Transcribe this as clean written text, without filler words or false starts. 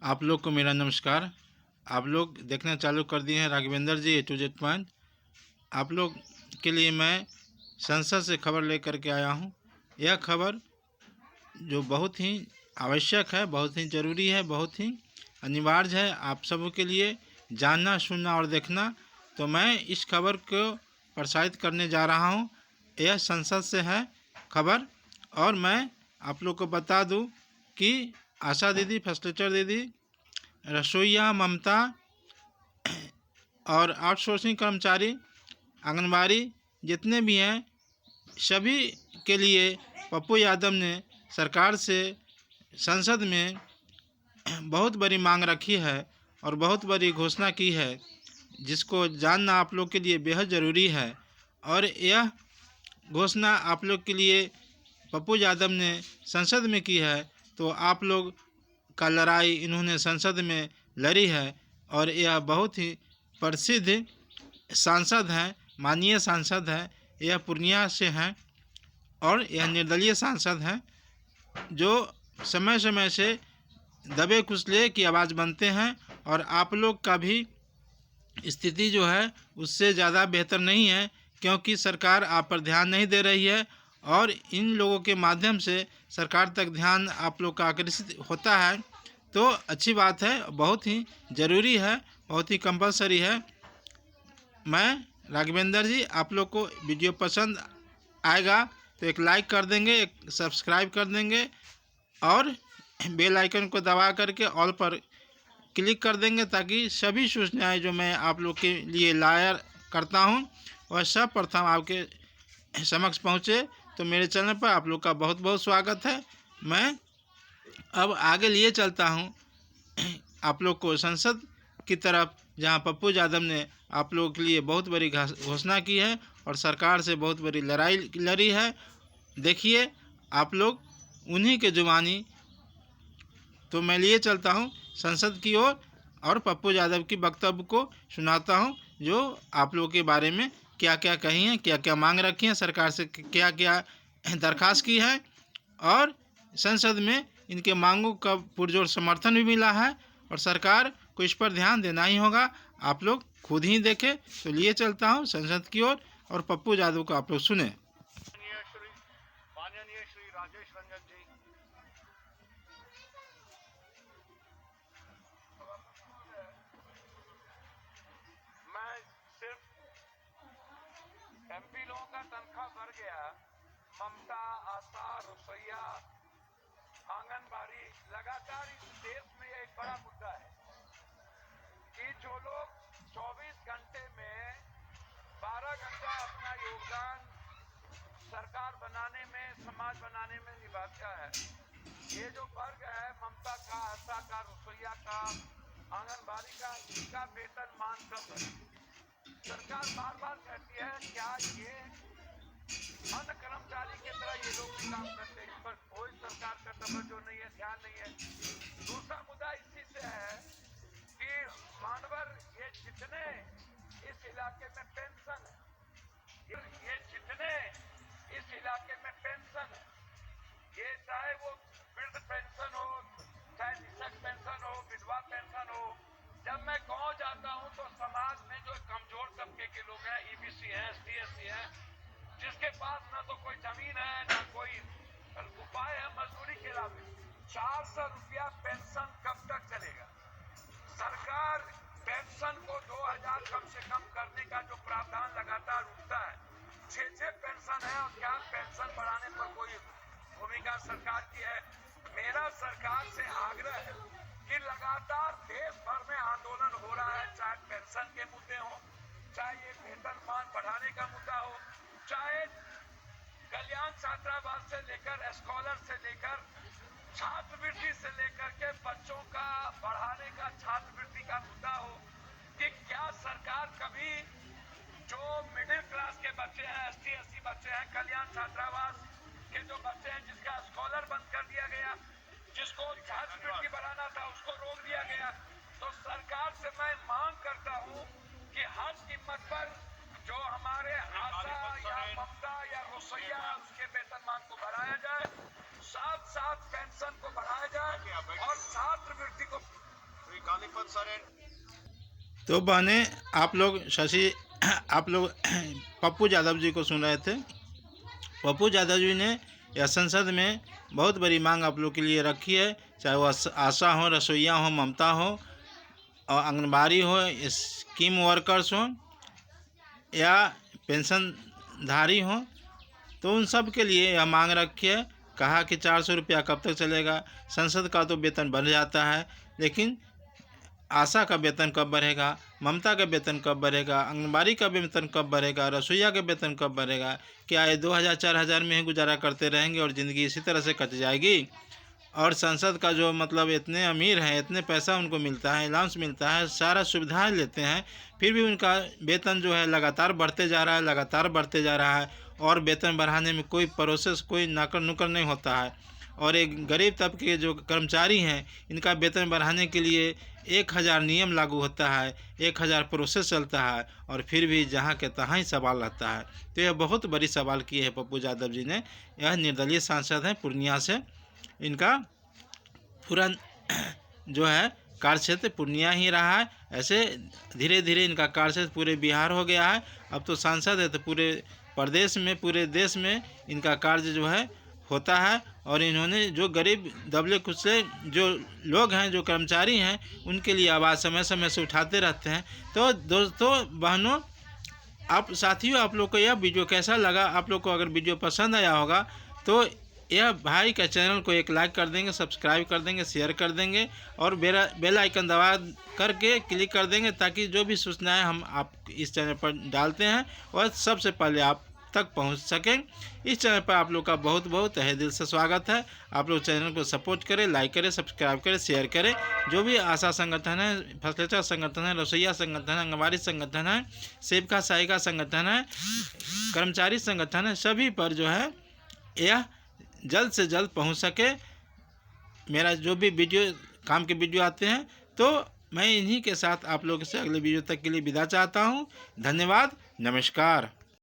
आप लोग को मेरा नमस्कार। आप लोग देखना चालू कर दिए हैं राघवेंद्र जी A to Z पॉइंट। आप लोग के लिए मैं संसद से खबर लेकर के आया हूं। यह खबर जो बहुत ही आवश्यक है, बहुत ही ज़रूरी है, बहुत ही अनिवार्य है आप सबों के लिए जानना, सुनना और देखना। तो मैं इस खबर को प्रसारित करने जा रहा हूं। यह संसद से है खबर। और मैं आप लोग को बता दूं कि आशा दीदी, फर्स्ट दीदी, रसोईया ममता और आउटसोर्सिंग कर्मचारी, आंगनबाड़ी जितने भी हैं, सभी के लिए पप्पू यादव ने सरकार से संसद में बहुत बड़ी मांग रखी है और बहुत बड़ी घोषणा की है, जिसको जानना आप लोग के लिए बेहद ज़रूरी है। और यह घोषणा आप लोग के लिए पप्पू यादव ने संसद में की है। तो आप लोग का लड़ाई इन्होंने संसद में लड़ी है और यह बहुत ही प्रसिद्ध सांसद हैं, माननीय सांसद हैं। यह पूर्णिया से हैं और यह निर्दलीय सांसद हैं जो समय समय से दबे कुचले की आवाज़ बनते हैं। और आप लोग का भी स्थिति जो है उससे ज़्यादा बेहतर नहीं है, क्योंकि सरकार आप पर ध्यान नहीं दे रही है। और इन लोगों के माध्यम से सरकार तक ध्यान आप लोग का आकर्षित होता है, तो अच्छी बात है, बहुत ही ज़रूरी है, बहुत ही कंपलसरी है। मैं राघवेंद्र जी, आप लोग को वीडियो पसंद आएगा तो एक लाइक कर देंगे, एक सब्सक्राइब कर देंगे और बेल आइकन को दबा करके ऑल पर क्लिक कर देंगे, ताकि सभी सूचनाएं जो मैं आप लोग के लिए लाया करता हूं वह सब प्रथम आपके समक्ष पहुंचे। तो मेरे चैनल पर आप लोग का बहुत बहुत स्वागत है। मैं अब आगे लिए चलता हूं आप लोग को संसद की तरफ, जहां पप्पू यादव ने आप लोगों के लिए बहुत बड़ी घोषणा की है और सरकार से बहुत बड़ी लड़ाई लड़ी है। देखिए आप लोग उन्हीं के जुबानी। तो मैं लिए चलता हूं संसद की ओर और पप्पू यादव की वक्तव्य को सुनाता हूं, जो आप लोगों के बारे में क्या क्या कही हैं, क्या क्या मांग रखी हैं, सरकार से क्या क्या दरख्वास्त की है। और संसद में इनके मांगों का पुरजोर समर्थन भी मिला है और सरकार को इस पर ध्यान देना ही होगा। आप लोग खुद ही देखें। तो लिए चलता हूं संसद की ओर और पप्पू यादव को आप लोग सुने। माननीय श्री राजेश रंजन जी, मैं सिर्फ एमपी लोगों का तनख्वाह बढ़ गया, ममता, आशा, रसोईया, आंगनबाड़ी, लगातार इस देश में एक बड़ा मुद्दा है कि जो लोग 24 घंटे में 12 घंटा अपना योगदान सरकार बनाने में, समाज बनाने में निभाता है, ये जो वर्ग है ममता का, आशा का, रसोईया का, आंगनबाड़ी का, इनका वेतन मान कर सरकार बार बार कहती है क्या ये अन्य कर्मचारी की तरह ये लोग भी काम करते हैं। इस पर कोई सरकार का तवज्जो नहीं है, ध्यान नहीं है। दूसरा मुद्दा इसी से है कि मानवर ये जितने इस इलाके में पेंशन है, ये जितने इस इलाके में पेंशन है, ये चाहे वो वृद्ध पेंशन हो, चाहे निःशक्त पेंशन हो, विधवा पेंशन हो, जब मैं गांव जाता हूं तो समाज में जो कमजोर तबके के लोग हैं, ईबीसी है, ST/SC है, जिसके पास ना तो कोई जमीन है ना कोई उपाय है मजदूरी के अलावा, 400 रुपया पेंशन कब तक चलेगा? सरकार पेंशन को 2000 कम से कम करने का जो प्रावधान लगातार उठता है, 6 पेंशन है और क्या पेंशन बढ़ाने पर कोई भूमिका सरकार की है? मेरा सरकार से आग्रह है कि लगातार देश भर में आंदोलन हो रहा है, चाहे पेंशन के मुद्दे हो, चाहे ये वेतनमान बढ़ाने का मुद्दा हो, चाहे कल्याण छात्रावास से लेकर स्कॉलर से लेकर छात्रवृत्ति से लेकर के बच्चों का बढ़ाने का छात्रवृत्ति का मुद्दा हो, कि क्या सरकार कभी जो मिडिल क्लास के बच्चे हैं, ST/SC बच्चे हैं, कल्याण छात्रावास के जो बच्चे हैं जिसका स्कॉलर बंद कर दिया गया, जिसको छात्रवृत्ति बढ़ाना था उसको रोक दिया गया, तो सरकार से मैं मांग करता हूं कि हर कीमत पर जो हमारे आशा या ममता या रसोईया उसके वेतनमान को बढ़ाया जाए, साथ साथ पेंशन को बढ़ाया जाए और छात्रवृत्ति को तो बहने आप लोग पप्पू यादव जी को सुन रहे थे। पप्पू यादव जी ने यह संसद में बहुत बड़ी मांग आप लोग के लिए रखी है, चाहे वो आशा हो, रसोईया हो, ममता हो, और आंगनबाड़ी हो, स्कीम वर्कर्स हो या पेंशनधारी हो, तो उन सब के लिए यह मांग रखी है। कहा कि 400 रुपया कब तक चलेगा। संसद का तो वेतन बढ़ जाता है, लेकिन आशा का वेतन कब बढ़ेगा, ममता का वेतन कब बढ़ेगा, आंगनबाड़ी का वेतन कब बढ़ेगा, रसोईया का वेतन कब बढ़ेगा। क्या ये 2000-4000 में ही गुजारा करते रहेंगे और ज़िंदगी इसी तरह से कट जाएगी। और संसद का जो मतलब इतने अमीर हैं, इतने पैसा उनको मिलता है, अलाउंस मिलता है, सारा सुविधाएं लेते हैं, फिर भी उनका वेतन जो है लगातार बढ़ते जा रहा है, लगातार बढ़ते जा रहा है। और वेतन बढ़ाने में कोई प्रोसेस, कोई नाकर नुकर नहीं होता है। और एक गरीब तबके के जो कर्मचारी हैं, इनका वेतन बढ़ाने के लिए 1000 नियम लागू होता है, 1000 प्रोसेस चलता है, और फिर भी जहाँ के तहाँ ही सवाल रहता है। तो यह बहुत बड़ी सवाल किए हैं पप्पू यादव जी ने। यह निर्दलीय सांसद हैं पूर्णिया से। इनका पूरा जो है कार्यक्षेत्र पूर्णिया ही रहा है। ऐसे धीरे धीरे इनका कार्यक्षेत्र पूरे बिहार हो गया है। अब तो सांसद है तो पूरे प्रदेश में, पूरे देश में इनका कार्य जो है होता है। और इन्होंने जो गरीब दबले कुचले जो लोग हैं, जो कर्मचारी हैं, उनके लिए आवाज़ समय समय से उठाते रहते हैं। तो दोस्तों, बहनों, आप साथियों, आप लोग को यह वीडियो कैसा लगा? आप लोग को अगर वीडियो पसंद आया होगा तो यह भाई का चैनल को एक लाइक कर देंगे, सब्सक्राइब कर देंगे, शेयर कर देंगे, और बेल आइकन दबा करके क्लिक कर देंगे, ताकि जो भी सूचनाएं हम आप इस चैनल पर डालते हैं वह सबसे पहले आप तक पहुंच सकें। इस चैनल पर आप लोग का बहुत बहुत तहे दिल से स्वागत है। आप लोग चैनल को सपोर्ट करें, लाइक करें, सब्सक्राइब करें, शेयर करें। जो भी आशा संगठन है, फसलेचर संगठन है, रसोईया संगठन है, आंगनबाड़ी संगठन है, सेविका सहायिका संगठन है, कर्मचारी संगठन है, सभी पर जो है यह जल्द से जल्द पहुंच सके। मेरा जो भी वीडियो, काम के वीडियो आते हैं, तो मैं इन्हीं के साथ आप लोगों से अगले वीडियो तक के लिए विदा चाहता हूं। धन्यवाद, नमस्कार।